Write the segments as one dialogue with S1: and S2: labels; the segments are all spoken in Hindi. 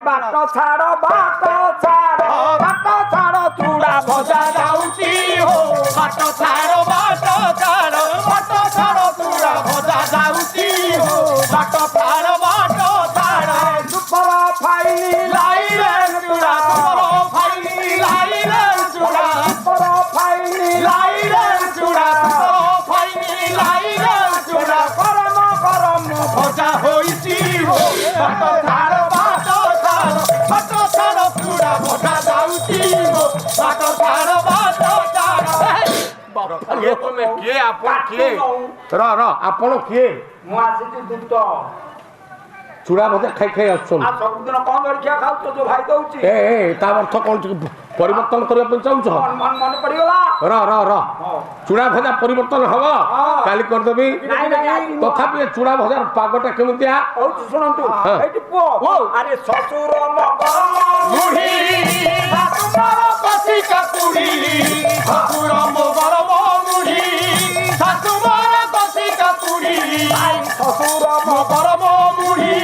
S1: बाटो छाड़ो चूड़ा भजा जाउची हो बाटो छाड़ो चूड़ा भजा जाउची हो बाटो छाड़ो सुपर फाइनी लाई रे चूड़ा सुपर फाइनी लाई रे चूड़ा सुपर फाइनी लाई रे चूड़ा सुपर फाइनी लाई रे चूड़ा गरम भजा होइची हो बाटो छाड़ो चूड़ा भजा जाउची हो बाटो छाड़ो
S2: किए आपण किए आपण किए
S1: मु आसी दूत
S2: चूड़ा भजा खाई खाई आसुन
S1: आ सबदिन कौन जलखिया खाऊ तो जो भाई दउची
S2: ए ता अर्थ कौन परिवर्तन करबा चाहूछ
S1: मन पड़ीगला
S2: चूड़ा भजा परिवर्तन हवा काली कर देबी तथापि चूड़ा भजा पागटा केमितिया
S1: सुनंतु एटी पो अरे ससुर मगर मुढ़ी सासुर कसी ककुड़ी ससुर मगर मुढ़ी सासुर कसी ककुड़ी ससुर मगर मुढ़ी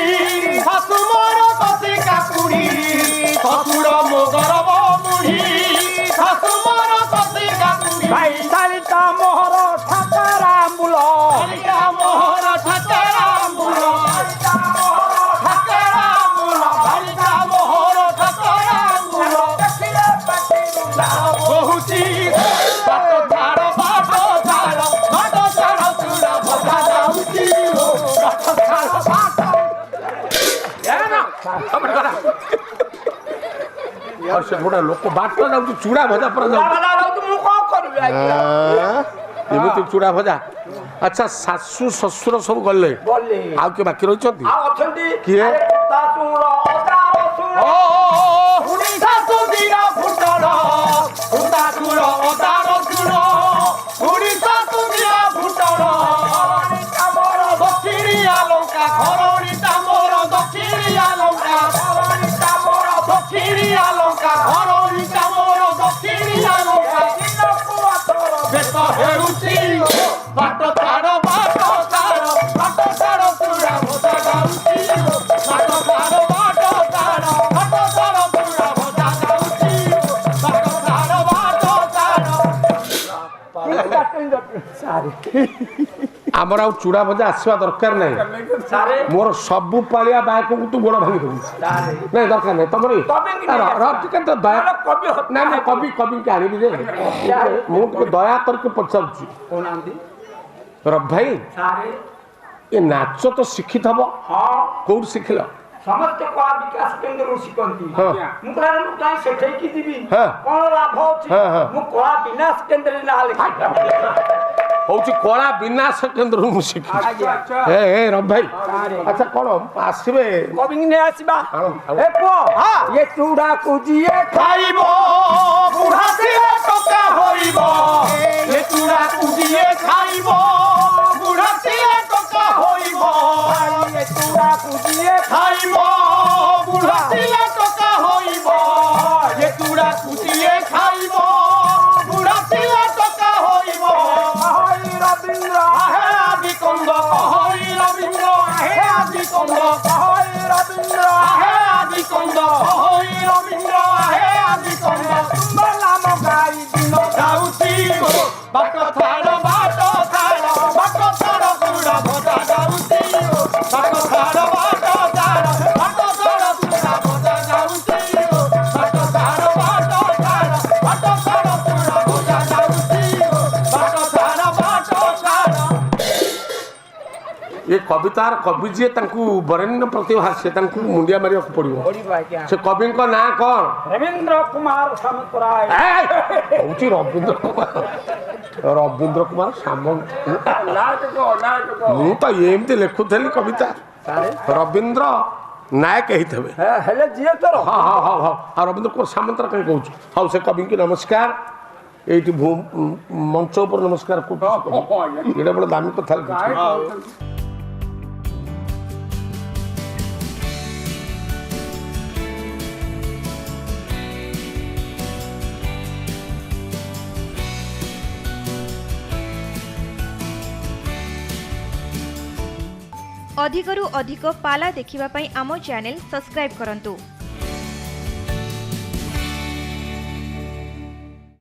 S1: सासुर कसी ककुड़ी ससुर मगर मुढ़ी सासुर कसी ककुड़ी भाई सालिता मोहर ठाकरा मूल सालिता मोहर ठाकरा मूल बहुची बाटो छाड़ो चूड़ा भजा जाउची हो बाटो छाड़ो
S2: और से थोड़ा लोक बाट जाउ चूड़ा भजा पर जाउ
S1: मु को करबी
S2: एमिति चूड़ा भजा अच्छा सासु ससुर सब गले आ के बाकी रहिछथि
S1: आ अछंती
S2: किए
S1: सासुर अदार सुर ओ हुनी सासु दिना फुटड़ सासुर अदार सुर हुनी सासु दिना फुटड़ कामर दक्षिणिया लंका घरणी कामर दक्षिणिया लंका घरणी कामर दक्षिणिया लंका घरणी कामर दक्षिणिया लंका दिनकु आतर बेत हेउची बाटो छाड़ो चूड़ा भजा जाउची हो बाटो छाड़ो चूड़ा भजा जाउची हो बाटो छाड़ो
S2: आमर आ चूड़ा भजा आसवा दरकार नहीं मोर सबु पालिया बायक को तू गोड़ भांगी दउ नहीं दरकार नहीं तमरे ठीक तो दया ना ना कवि के आनी जे मु तो दया करके पचाउची रब भाई ये नाच तो शिक्षित हबो कोड शिखल
S1: समस्त कला विकास केंद्र शिखंती मु कहला मु काई सेठै की दिबी कोन लाभ होची मु कला विनाश केंद्र ना लिखि
S2: होची कला विनाश केंद्र मु शिखि ए रब भाई अच्छा कोन आसीबे
S1: कवि ने आसीबा ए पो ये चूड़ा कुजिए खाइबो बुढ़ा से टका होइबो ये चूड़ा कुजिए खाइबो बुढ़ा से टका होइबो ये चूड़ा कुजिए खाइबो बुढ़ा से टका होइबो ये चूड़ा कुजिए खाइबो बुढ़ा से टका होइबो हरि रविंद्र आहे आदि कंद हरि रविंद्र आहे आदि कंद हरि रविंद्र आहे आदि कंद हरि रविंद्र आहे आदि कंद तुम नाम गाई दिन जाउची हो बाटो छाड़ो चूड़ा भजा जाउची हो बाटो छाड़ो चूड़ा भजा जाउची हो बाटो छाड़ो चूड़ा भजा जाउची हो बाटो छाड़ो
S2: ये कवितार कवि जी बरेण्य प्रतिभा से मुंडिया मारे पड़ो से कवि ना कौन
S1: रविंद्र कुमार सामंतराय
S2: रविंद्र कुमार मु तो एमती लिखुली कविता रविंद्र नायक ही थे हाँ हाँ हाँ हाँ रविंद्र कुमार सामंतरा कहीं कहूँ हाँ से कवि की नमस्कार ये मंच पर नमस्कार ये बड़ा दामी कथा
S3: अधिकरु अधिक पाला देखिबा पई आमो चैनल सब्सक्राइब करंतु।